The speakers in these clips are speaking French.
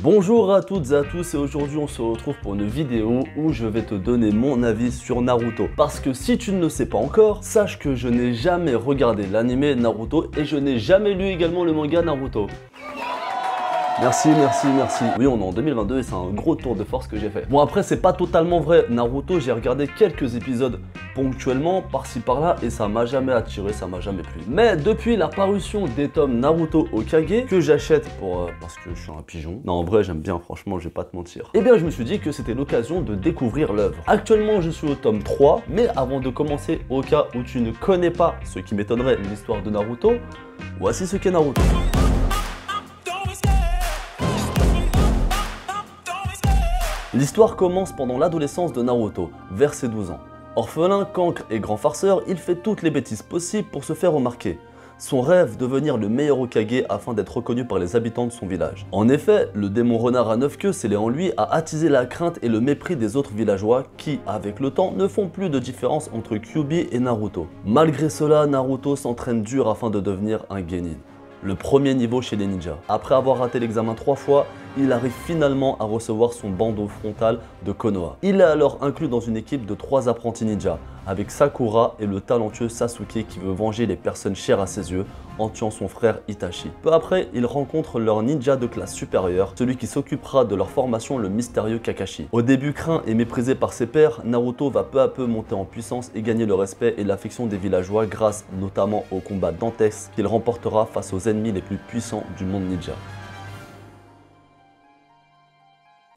Bonjour à toutes et à tous et aujourd'hui on se retrouve pour une vidéo où je vais te donner mon avis sur Naruto. Parce que si tu ne le sais pas encore, sache que je n'ai jamais regardé l'anime Naruto et je n'ai jamais lu également le manga Naruto. Merci. Oui, on est en 2022 et c'est un gros tour de force que j'ai fait. Bon, après, c'est pas totalement vrai. Naruto, j'ai regardé quelques épisodes ponctuellement, par-ci par-là, et ça m'a jamais attiré, ça m'a jamais plu. Mais depuis la parution des tomes Naruto Hokage, que j'achète parce que je suis un pigeon. Non, en vrai, j'aime bien, franchement, je vais pas te mentir. Eh bien, je me suis dit que c'était l'occasion de découvrir l'œuvre. Actuellement, je suis au tome 3, mais avant de commencer, au cas où tu ne connais pas, ce qui m'étonnerait, l'histoire de Naruto, voici ce qu'est Naruto. L'histoire commence pendant l'adolescence de Naruto, vers ses 12 ans. Orphelin, cancre et grand farceur, il fait toutes les bêtises possibles pour se faire remarquer. Son rêve, devenir le meilleur Hokage afin d'être reconnu par les habitants de son village. En effet, le démon renard à 9 queues scellé en lui a attisé la crainte et le mépris des autres villageois qui, avec le temps, ne font plus de différence entre Kyuubi et Naruto. Malgré cela, Naruto s'entraîne dur afin de devenir un genin. Le premier niveau chez les ninjas. Après avoir raté l'examen 3 fois, il arrive finalement à recevoir son bandeau frontal de Konoha. Il est alors inclus dans une équipe de 3 apprentis ninjas, avec Sakura et le talentueux Sasuke qui veut venger les personnes chères à ses yeux en tuant son frère Itachi. Peu après, il rencontre leur ninja de classe supérieure, celui qui s'occupera de leur formation, le mystérieux Kakashi. Au début craint et méprisé par ses pairs, Naruto va peu à peu monter en puissance et gagner le respect et l'affection des villageois grâce notamment au combat dantesque qu'il remportera face aux ennemis les plus puissants du monde ninja.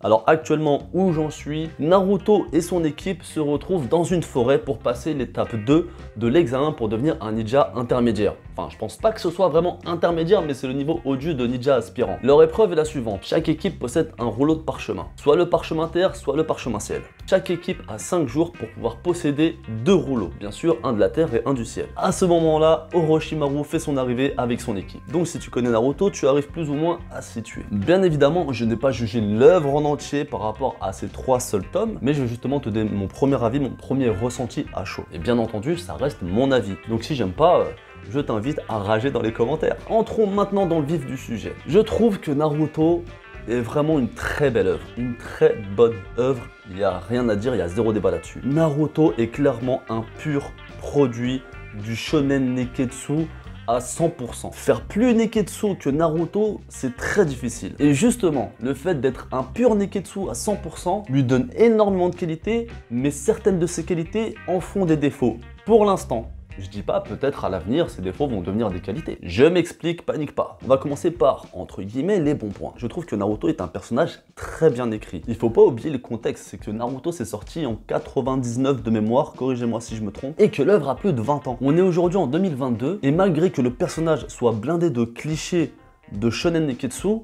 Alors actuellement où j'en suis, Naruto et son équipe se retrouvent dans une forêt pour passer l'étape 2 de l'examen pour devenir un ninja intermédiaire. Enfin, je pense pas que ce soit vraiment intermédiaire, mais c'est le niveau au-dessus de ninja aspirant. Leur épreuve est la suivante. Chaque équipe possède un rouleau de parchemin. Soit le parchemin terre, soit le parchemin ciel. Chaque équipe a 5 jours pour pouvoir posséder 2 rouleaux. Bien sûr, un de la terre et un du ciel. À ce moment-là, Orochimaru fait son arrivée avec son équipe. Donc si tu connais Naruto, tu arrives plus ou moins à s'y situer. Bien évidemment, je n'ai pas jugé l'œuvre en entier par rapport à ces 3 seuls tomes, mais je vais justement te donner mon premier avis, mon premier ressenti à chaud. Et bien entendu, ça reste mon avis. Donc si j'aime pas, je t'invite à rager dans les commentaires. Entrons maintenant dans le vif du sujet. Je trouve que Naruto est vraiment une très belle œuvre, une très bonne œuvre, il n'y a rien à dire, il y a zéro débat là-dessus. Naruto est clairement un pur produit du shonen neketsu à 100%. Faire plus neketsu que Naruto, c'est très difficile. Et justement, le fait d'être un pur neketsu à 100% lui donne énormément de qualités, mais certaines de ces qualités en font des défauts. Pour l'instant. Je dis pas, peut-être à l'avenir, ces défauts vont devenir des qualités. Je m'explique, panique pas. On va commencer par, entre guillemets, les bons points. Je trouve que Naruto est un personnage très bien écrit. Il faut pas oublier le contexte, c'est que Naruto s'est sorti en 99 de mémoire, corrigez-moi si je me trompe, et que l'œuvre a plus de 20 ans. On est aujourd'hui en 2022, et malgré que le personnage soit blindé de clichés de shonen neketsu,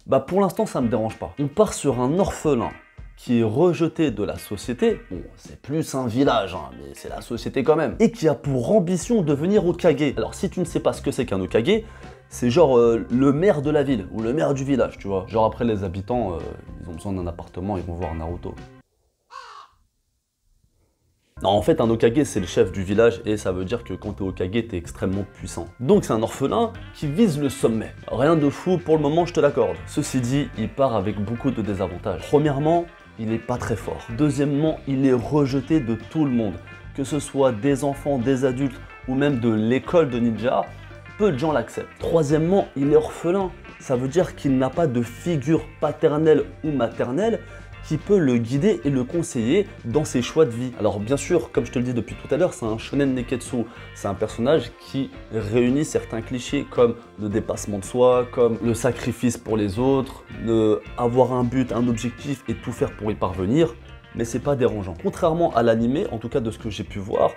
bah pour l'instant ça me dérange pas. On part sur un orphelin qui est rejeté de la société, bon c'est plus un village, hein, mais c'est la société quand même, et qui a pour ambition de devenir Hokage. Alors si tu ne sais pas ce que c'est qu'un Hokage, c'est genre le maire de la ville, ou le maire du village, tu vois. Genre après les habitants, ils ont besoin d'un appartement, ils vont voir Naruto. Non, en fait, un Hokage, c'est le chef du village et ça veut dire que quand t'es Hokage, t'es extrêmement puissant. Donc c'est un orphelin qui vise le sommet. Rien de fou pour le moment, je te l'accorde. Ceci dit, il part avec beaucoup de désavantages. Premièrement, il est pas très fort. Deuxièmement, il est rejeté de tout le monde. Que ce soit des enfants, des adultes ou même de l'école de ninja, peu de gens l'acceptent. Troisièmement, il est orphelin. Ça veut dire qu'il n'a pas de figure paternelle ou maternelle qui peut le guider et le conseiller dans ses choix de vie. Alors bien sûr, comme je te le dis depuis tout à l'heure, c'est un shonen neketsu. C'est un personnage qui réunit certains clichés comme le dépassement de soi, comme le sacrifice pour les autres, avoir un but, un objectif et tout faire pour y parvenir, mais c'est pas dérangeant. Contrairement à l'anime, en tout cas de ce que j'ai pu voir,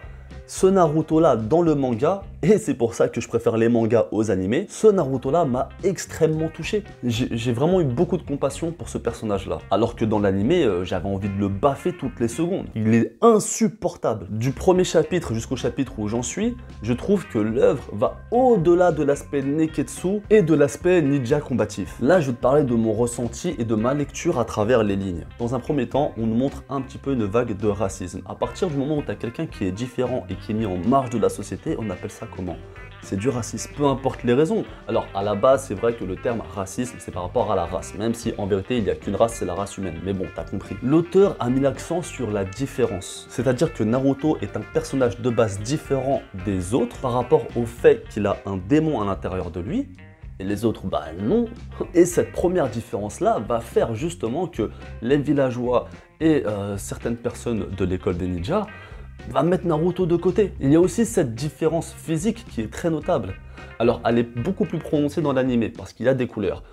ce Naruto-là dans le manga, et c'est pour ça que je préfère les mangas aux animés, ce Naruto-là m'a extrêmement touché. J'ai vraiment eu beaucoup de compassion pour ce personnage-là. Alors que dans l'animé, j'avais envie de le baffer toutes les secondes. Il est insupportable. Du premier chapitre jusqu'au chapitre où j'en suis, je trouve que l'œuvre va au-delà de l'aspect neketsu et de l'aspect ninja combatif. Là, je vais te parler de mon ressenti et de ma lecture à travers les lignes. Dans un premier temps, on nous montre un petit peu une vague de racisme. À partir du moment où tu as quelqu'un qui est différent et et qui est mis en marge de la société, on appelle ça comment? C'est du racisme, peu importe les raisons. Alors à la base, c'est vrai que le terme racisme, c'est par rapport à la race, même si en vérité, il n'y a qu'une race, c'est la race humaine. Mais bon, t'as compris. L'auteur a mis l'accent sur la différence. C'est-à-dire que Naruto est un personnage de base différent des autres par rapport au fait qu'il a un démon à l'intérieur de lui, et les autres, bah non. Et cette première différence-là va faire justement que les villageois et certaines personnes de l'école des ninjas va mettre Naruto de côté. Il y a aussi cette différence physique qui est très notable. Alors, elle est beaucoup plus prononcée dans l'anime parce qu'il a des couleurs.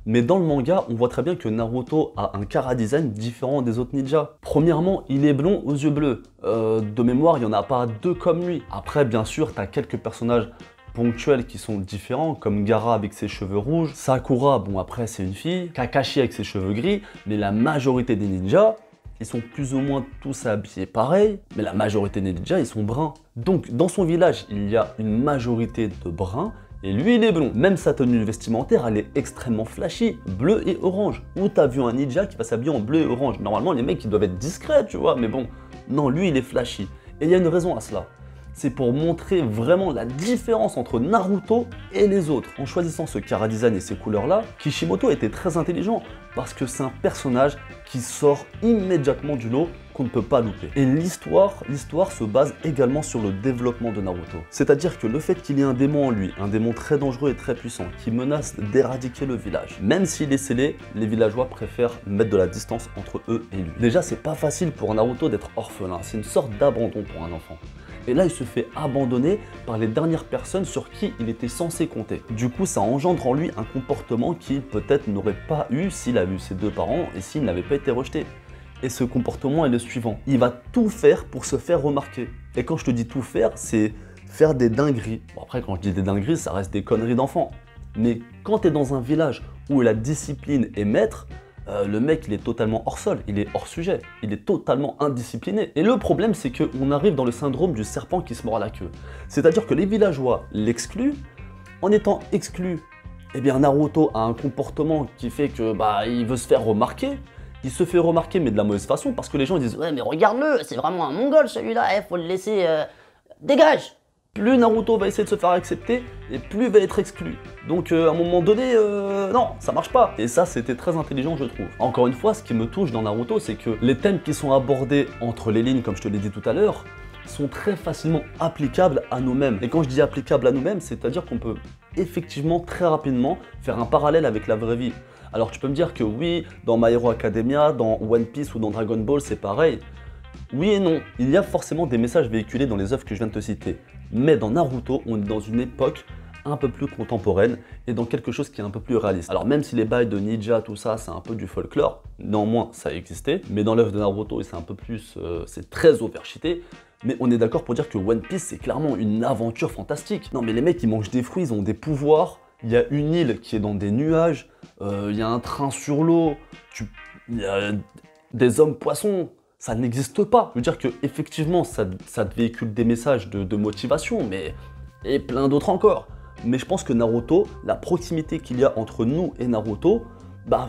Mais dans le manga, on voit très bien que Naruto a un chara design différent des autres ninjas. Premièrement, il est blond aux yeux bleus. De mémoire, il n'y en a pas deux comme lui. Après, bien sûr, tu as quelques personnages ponctuels qui sont différents, comme Gaara avec ses cheveux rouges, Sakura, bon après c'est une fille, Kakashi avec ses cheveux gris, mais la majorité des ninjas, ils sont plus ou moins tous habillés pareil, mais la majorité des ninjas, ils sont bruns. Donc dans son village, il y a une majorité de bruns, et lui il est blond. Même sa tenue vestimentaire, elle est extrêmement flashy, bleu et orange. Où t'as vu un ninja qui va s'habiller en bleu et orange? Normalement les mecs ils doivent être discrets, tu vois, mais bon, non, lui il est flashy. Et il y a une raison à cela. C'est pour montrer vraiment la différence entre Naruto et les autres. En choisissant ce chara design et ces couleurs-là, Kishimoto était très intelligent parce que c'est un personnage qui sort immédiatement du lot qu'on ne peut pas louper. Et l'histoire se base également sur le développement de Naruto. C'est-à-dire que le fait qu'il y ait un démon en lui, un démon très dangereux et très puissant, qui menace d'éradiquer le village, même s'il est scellé, les villageois préfèrent mettre de la distance entre eux et lui. Déjà, c'est pas facile pour Naruto d'être orphelin, c'est une sorte d'abandon pour un enfant. Et là, il se fait abandonner par les dernières personnes sur qui il était censé compter. Du coup, ça engendre en lui un comportement qu'il peut-être n'aurait pas eu s'il avait eu ses deux parents et s'il n'avait pas été rejeté. Et ce comportement est le suivant. Il va tout faire pour se faire remarquer. Et quand je te dis tout faire, c'est faire des dingueries. Bon, après, quand je dis des dingueries, ça reste des conneries d'enfants. Mais quand tu es dans un village où la discipline est maître, le mec il est totalement hors sol, il est hors sujet, il est totalement indiscipliné. Et le problème c'est qu'on arrive dans le syndrome du serpent qui se mord la queue. C'est-à-dire que les villageois l'excluent, en étant exclu, eh bien Naruto a un comportement qui fait que il veut se faire remarquer. Il se fait remarquer mais de la mauvaise façon parce que les gens ils disent Ouais, mais regarde-le, c'est vraiment un mongol celui-là, faut le laisser. Dégage! plus Naruto va essayer de se faire accepter et plus il va être exclu. Donc à un moment donné, non, ça marche pas. Et ça, c'était très intelligent, je trouve. Encore une fois, ce qui me touche dans Naruto, c'est que les thèmes qui sont abordés entre les lignes, comme je te l'ai dit tout à l'heure, sont très facilement applicables à nous-mêmes. Et quand je dis applicables à nous-mêmes, c'est-à-dire qu'on peut effectivement très rapidement faire un parallèle avec la vraie vie. Alors tu peux me dire que oui, dans My Hero Academia, dans One Piece ou dans Dragon Ball, c'est pareil. Oui et non, il y a forcément des messages véhiculés dans les œuvres que je viens de te citer. Mais dans Naruto, on est dans une époque un peu plus contemporaine et dans quelque chose qui est un peu plus réaliste. Alors même si les bails de ninja, tout ça, c'est un peu du folklore, néanmoins ça existait, mais dans l'œuvre de Naruto, c'est un peu plus, c'est très overcheaté, mais on est d'accord pour dire que One Piece, c'est clairement une aventure fantastique. Non mais les mecs, ils mangent des fruits, ils ont des pouvoirs, il y a une île qui est dans des nuages, il y a un train sur l'eau, il y a des hommes poissons. Ça n'existe pas. Je veux dire que effectivement, ça te véhicule des messages de motivation, mais et plein d'autres encore. Mais je pense que Naruto, la proximité qu'il y a entre nous et Naruto,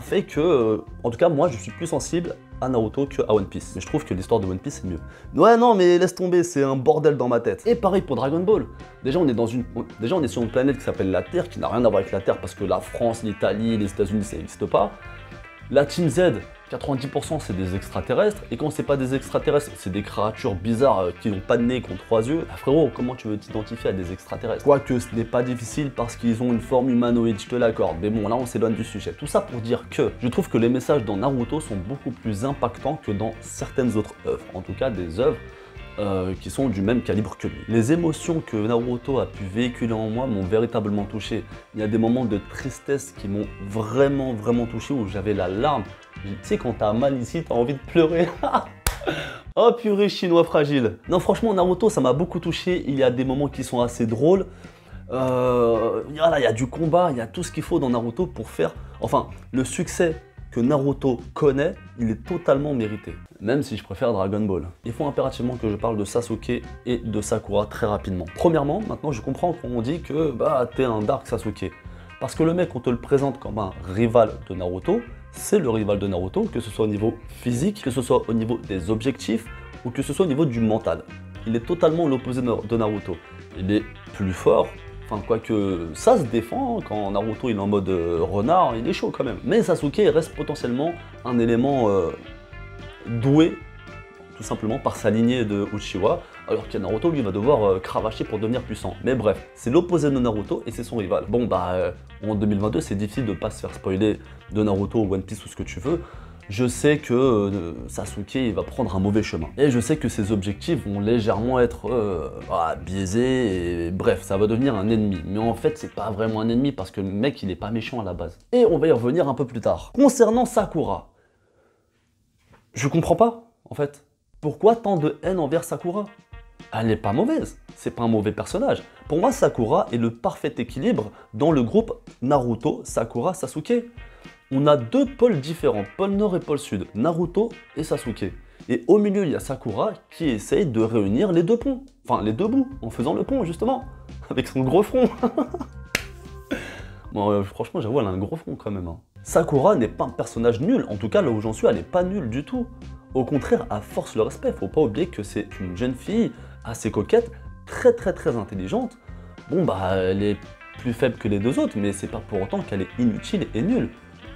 fait que, en tout cas, moi, je suis plus sensible à Naruto que à One Piece. Mais je trouve que l'histoire de One Piece est mieux. Ouais, non, mais laisse tomber, c'est un bordel dans ma tête. Et pareil pour Dragon Ball. Déjà, on est sur une planète qui s'appelle la Terre, qui n'a rien à voir avec la Terre parce que la France, l'Italie, les États-Unis, ça n'existe pas. La Team Z, 90% c'est des extraterrestres, et quand c'est pas des extraterrestres, c'est des créatures bizarres qui n'ont pas de nez, qui ont 3 yeux. Frérot, comment tu veux t'identifier à des extraterrestres? Quoique ce n'est pas difficile parce qu'ils ont une forme humanoïde, je te l'accorde, mais bon là on s'éloigne du sujet. Tout ça pour dire que je trouve que les messages dans Naruto sont beaucoup plus impactants que dans certaines autres œuvres, en tout cas des œuvres qui sont du même calibre que lui. Les émotions que Naruto a pu véhiculer en moi m'ont véritablement touché. Il y a des moments de tristesse qui m'ont vraiment touché, où j'avais la larme. Tu sais, quand t'as mal ici, t'as envie de pleurer. Oh purée, chinois fragile. Non, franchement, Naruto, ça m'a beaucoup touché. Il y a des moments qui sont assez drôles. Voilà, il y a du combat, il y a tout ce qu'il faut dans Naruto pour faire... Enfin, le succès que Naruto connaît, il est totalement mérité. Même si je préfère Dragon Ball. Il faut impérativement que je parle de Sasuke et de Sakura très rapidement. Premièrement, maintenant je comprends quand on dit que t'es un Dark Sasuke. Parce que le mec, on te le présente comme un rival de Naruto, c'est le rival de Naruto, que ce soit au niveau physique, que ce soit au niveau des objectifs, ou que ce soit au niveau du mental. il est totalement l'opposé de Naruto. Il est plus fort, enfin quoique ça se défend, quand Naruto il est en mode renard, il est chaud quand même. Mais Sasuke reste potentiellement un élément doué, tout simplement par sa lignée de Uchiwa, alors que Naruto lui va devoir cravacher pour devenir puissant. Mais bref, c'est l'opposé de Naruto et c'est son rival. Bon bah, en 2022 c'est difficile de pas se faire spoiler de Naruto, One Piece ou ce que tu veux. Je sais que Sasuke il va prendre un mauvais chemin. Et je sais que ses objectifs vont légèrement être biaisés, et bref, ça va devenir un ennemi. Mais en fait, c'est pas vraiment un ennemi parce que le mec il est pas méchant à la base. Et on va y revenir un peu plus tard. Concernant Sakura, je comprends pas, en fait. Pourquoi tant de haine envers Sakura? Elle n'est pas mauvaise, c'est pas un mauvais personnage. Pour moi, Sakura est le parfait équilibre dans le groupe Naruto, Sakura, Sasuke. On a deux pôles différents, pôle nord et pôle sud, Naruto et Sasuke. Et au milieu, il y a Sakura qui essaye de réunir les deux ponts. Enfin, les deux bouts, en faisant le pont, justement. Avec son gros front. Bon, franchement, j'avoue, elle a un gros front quand même. Hein. Sakura n'est pas un personnage nul. En tout cas, là où j'en suis, elle n'est pas nulle du tout. Au contraire, elle force le respect. Faut pas oublier que c'est une jeune fille assez coquette, très intelligente. Bon, bah, elle est plus faible que les deux autres, mais c'est pas pour autant qu'elle est inutile et nulle.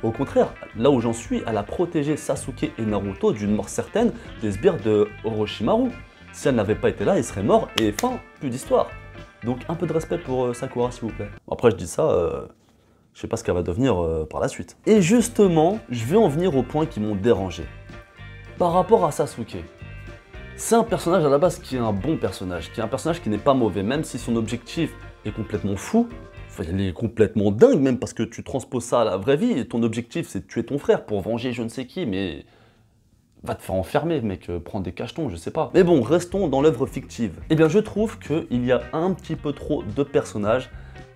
Au contraire, là où j'en suis, elle a protégé Sasuke et Naruto d'une mort certaine des sbires de Orochimaru. Si elle n'avait pas été là, ils seraient morts et fin, plus d'histoire. Donc un peu de respect pour Sakura s'il vous plaît. Après je dis ça, je sais pas ce qu'elle va devenir par la suite. Et justement, je vais en venir aux points qui m'ont dérangé. Par rapport à Sasuke, c'est un personnage à la base qui est un bon personnage, qui est un personnage qui n'est pas mauvais, même si son objectif est complètement fou. Il est complètement dingue même parce que tu transposes ça à la vraie vie et ton objectif c'est de tuer ton frère pour venger je ne sais qui, mais va te faire enfermer mec, prends des cachetons, je sais pas. Mais bon, restons dans l'œuvre fictive. Eh bien je trouve qu'il y a un petit peu trop de personnages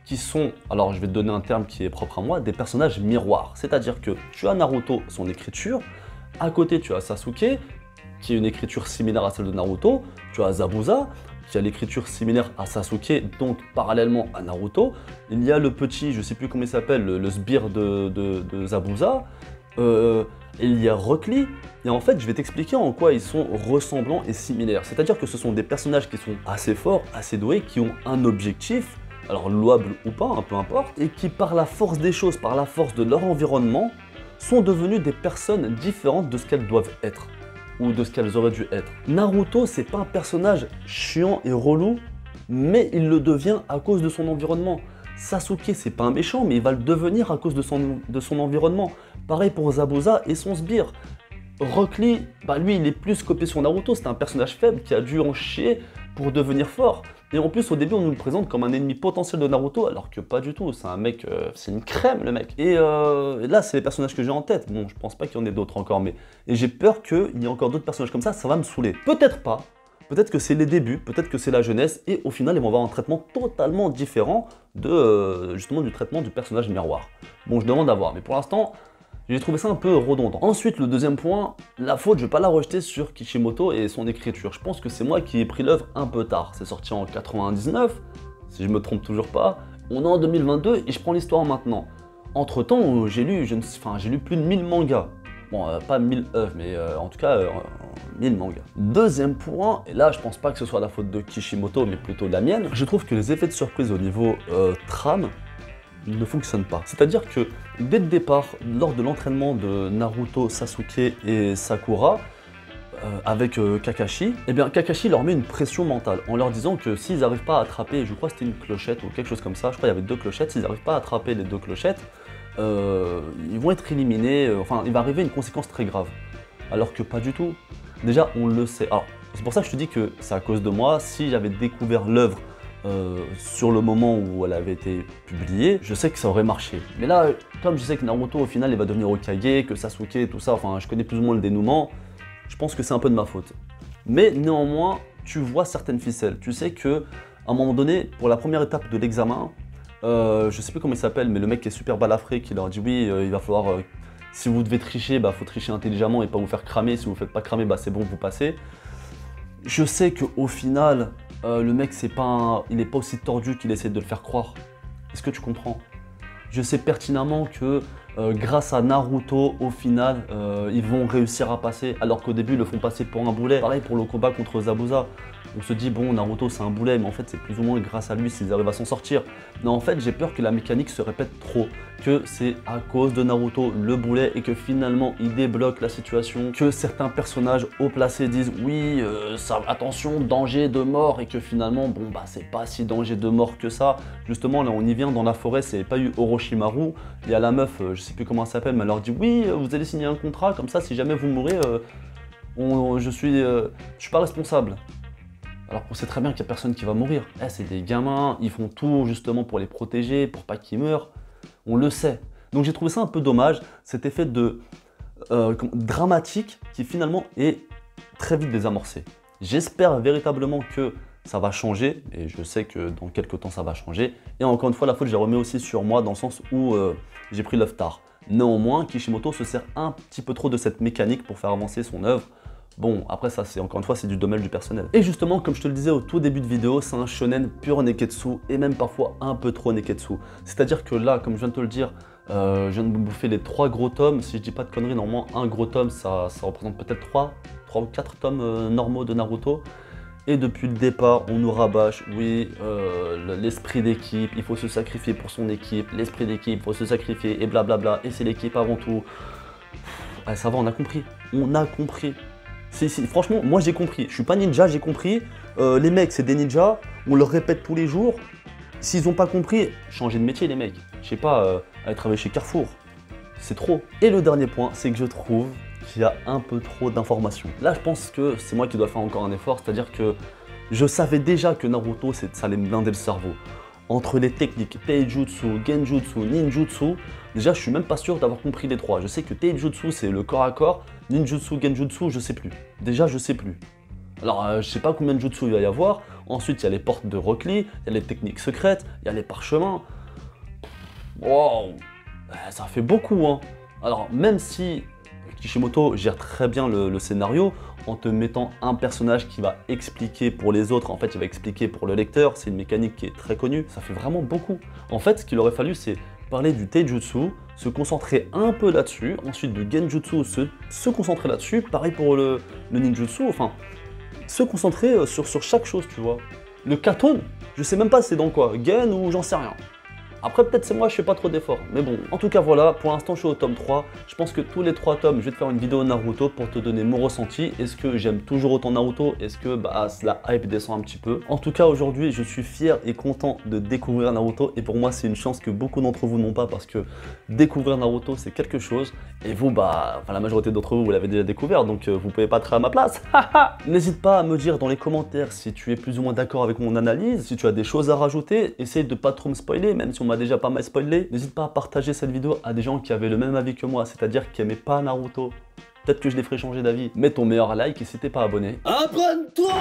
qui sont, alors je vais te donner un terme qui est propre à moi, des personnages miroirs. C'est-à-dire que tu as Naruto, son écriture, à côté tu as Sasuke, qui a une écriture similaire à celle de Naruto, tu as Zabuza, qui a l'écriture similaire à Sasuke, donc parallèlement à Naruto. Il y a le petit, je sais plus comment il s'appelle, le sbire de Zabuza. Il y a Rock Lee. Et en fait, je vais t'expliquer en quoi ils sont ressemblants et similaires. C'est-à-dire que ce sont des personnages qui sont assez forts, assez doués, qui ont un objectif, alors louable ou pas, peu importe, et qui par la force des choses, par la force de leur environnement, sont devenus des personnes différentes de ce qu'elles doivent être. Ou de ce qu'elles auraient dû être. Naruto, c'est pas un personnage chiant et relou, mais il le devient à cause de son environnement. Sasuke, c'est pas un méchant, mais il va le devenir à cause de son environnement. Pareil pour Zabuza et son sbire. Rock Lee, bah lui, il est plus copé sur Naruto, c'est un personnage faible qui a dû en chier pour devenir fort. Et en plus, au début, on nous le présente comme un ennemi potentiel de Naruto, alors que pas du tout. C'est un mec, c'est une crème, le mec. Et là, c'est les personnages que j'ai en tête. Bon, je pense pas qu'il y en ait d'autres encore, mais... Et j'ai peur qu'il y ait encore d'autres personnages comme ça va me saouler. Peut-être pas. Peut-être que c'est les débuts, peut-être que c'est la jeunesse, et au final, ils vont avoir un traitement totalement différent de, justement, du traitement du personnage miroir. Bon, je demande à voir, mais pour l'instant... J'ai trouvé ça un peu redondant. Ensuite, le deuxième point, la faute, je vais pas la rejeter sur Kishimoto et son écriture. Je pense que c'est moi qui ai pris l'œuvre un peu tard. C'est sorti en 99, si je me trompe toujours pas. On est en 2022 et je prends l'histoire maintenant. Entre temps, j'ai lu plus de 1000 mangas. Bon, pas 1000 œuvres, mais en tout cas, 1000 mangas. Deuxième point, et là, je pense pas que ce soit la faute de Kishimoto, mais plutôt la mienne. Je trouve que les effets de surprise au niveau trame ne fonctionne pas. C'est-à-dire que dès le départ, lors de l'entraînement de Naruto, Sasuke et Sakura, avec Kakashi, eh bien Kakashi leur met une pression mentale en leur disant que s'ils n'arrivent pas à attraper, je crois que c'était une clochette ou quelque chose comme ça, je crois qu'il y avait 2 clochettes, s'ils n'arrivent pas à attraper les 2 clochettes, ils vont être éliminés, enfin il va arriver une conséquence très grave. Alors que pas du tout. Déjà on le sait. Alors c'est pour ça que je te dis que c'est à cause de moi, si j'avais découvert l'œuvre sur le moment où elle avait été publiée, je sais que ça aurait marché. Mais là, comme je sais que Naruto au final il va devenir Hokage, que Sasuke et tout ça, enfin je connais plus ou moins le dénouement, je pense que c'est un peu de ma faute. Mais néanmoins, tu vois certaines ficelles. Tu sais que à un moment donné, pour la première étape de l'examen, je sais plus comment il s'appelle, mais le mec qui est super balafré, qui leur dit oui, il va falloir, si vous devez tricher, bah faut tricher intelligemment et pas vous faire cramer. Si vous ne faites pas cramer, bah c'est bon, vous passez. Je sais qu'au final, le mec, il n'est pas aussi tordu qu'il essaie de le faire croire. Est-ce que tu comprends? Je sais pertinemment que grâce à Naruto, au final, ils vont réussir à passer, alors qu'au début, ils le font passer pour un boulet. Pareil pour le combat contre Zabuza. On se dit bon Naruto c'est un boulet mais en fait c'est plus ou moins grâce à lui s'ils arrivent à s'en sortir. Non en fait j'ai peur que la mécanique se répète trop, que c'est à cause de Naruto le boulet et que finalement il débloque la situation, que certains personnages haut placés disent oui ça, attention danger de mort et que finalement bon bah c'est pas si danger de mort que ça. Justement là on y vient dans la forêt, c'est pas eu Orochimaru, il y a la meuf, je sais plus comment elle s'appelle mais elle leur dit oui vous allez signer un contrat comme ça si jamais vous mourrez je suis pas responsable. Alors qu'on sait très bien qu'il n'y a personne qui va mourir. C'est des gamins, ils font tout justement pour les protéger, pour pas qu'ils meurent. On le sait. Donc j'ai trouvé ça un peu dommage, cet effet de dramatique qui finalement est très vite désamorcé. J'espère véritablement que ça va changer, et je sais que dans quelques temps ça va changer. Et encore une fois, la faute je la remets aussi sur moi dans le sens où j'ai pris l'œuf tard. Néanmoins, Kishimoto se sert un petit peu trop de cette mécanique pour faire avancer son œuvre. Bon, après ça, c'est encore une fois, c'est du domaine du personnel. Et justement, comme je te le disais au tout début de vidéo, c'est un shonen pur neketsu, et même parfois un peu trop neketsu. C'est-à-dire que là, comme je viens de te le dire, je viens de me bouffer les 3 gros tomes. Si je dis pas de conneries, normalement, un gros tome, ça représente peut-être 3 ou 4 tomes normaux de Naruto. Et depuis le départ, on nous rabâche, oui, l'esprit d'équipe, il faut se sacrifier pour son équipe, l'esprit d'équipe, il faut se sacrifier, et blablabla, et c'est l'équipe avant tout. Ça va, on a compris. On a compris. Si, franchement, moi j'ai compris. Je suis pas ninja, j'ai compris. Les mecs, c'est des ninjas. On leur répète tous les jours. S'ils ont pas compris, changez de métier, les mecs. Je sais pas, aller travailler chez Carrefour. C'est trop. Et le dernier point, c'est que je trouve qu'il y a un peu trop d'informations. Là, je pense que c'est moi qui dois faire encore un effort. C'est-à-dire que je savais déjà que Naruto, ça allait me blinder le cerveau. Entre les techniques Taijutsu, Genjutsu, Ninjutsu, déjà je suis même pas sûr d'avoir compris les 3. Je sais que Taijutsu c'est le corps à corps, Ninjutsu, Genjutsu, je sais plus. Déjà je sais plus. Alors je sais pas combien de jutsu il va y avoir. Ensuite il y a les portes de Rock Lee, il y a les techniques secrètes, il y a les parchemins. Wow, ça fait beaucoup hein. Alors même si Kishimoto gère très bien le scénario en te mettant un personnage qui va expliquer pour les autres, en fait il va expliquer pour le lecteur, c'est une mécanique qui est très connue, ça fait vraiment beaucoup. En fait ce qu'il aurait fallu c'est parler du Taijutsu, se concentrer un peu là-dessus, ensuite du Genjutsu, se concentrer là-dessus, pareil pour le Ninjutsu, enfin se concentrer sur chaque chose tu vois. Le Katon, je sais même pas c'est dans quoi, Gen ou j'en sais rien. Après peut-être c'est moi, je fais pas trop d'efforts, mais bon. En tout cas voilà, pour l'instant je suis au tome 3. Je pense que tous les 3 tomes, je vais te faire une vidéo Naruto pour te donner mon ressenti. Est-ce que j'aime toujours autant Naruto? Est-ce que la hype descend un petit peu? En tout cas aujourd'hui, je suis fier et content de découvrir Naruto. Et pour moi c'est une chance que beaucoup d'entre vous n'ont pas parce que découvrir Naruto c'est quelque chose. Et vous, la majorité d'entre vous, vous l'avez déjà découvert, donc vous pouvez pas être à ma place. N'hésite pas à me dire dans les commentaires si tu es plus ou moins d'accord avec mon analyse, si tu as des choses à rajouter. Essaye de pas trop me spoiler, même si on m'a déjà pas mal spoilé. N'hésite pas à partager cette vidéo à des gens qui avaient le même avis que moi, c'est-à-dire qui aimaient pas Naruto. Peut-être que je les ferai changer d'avis. Mets ton meilleur like et si t'es pas abonné, abonne-toi!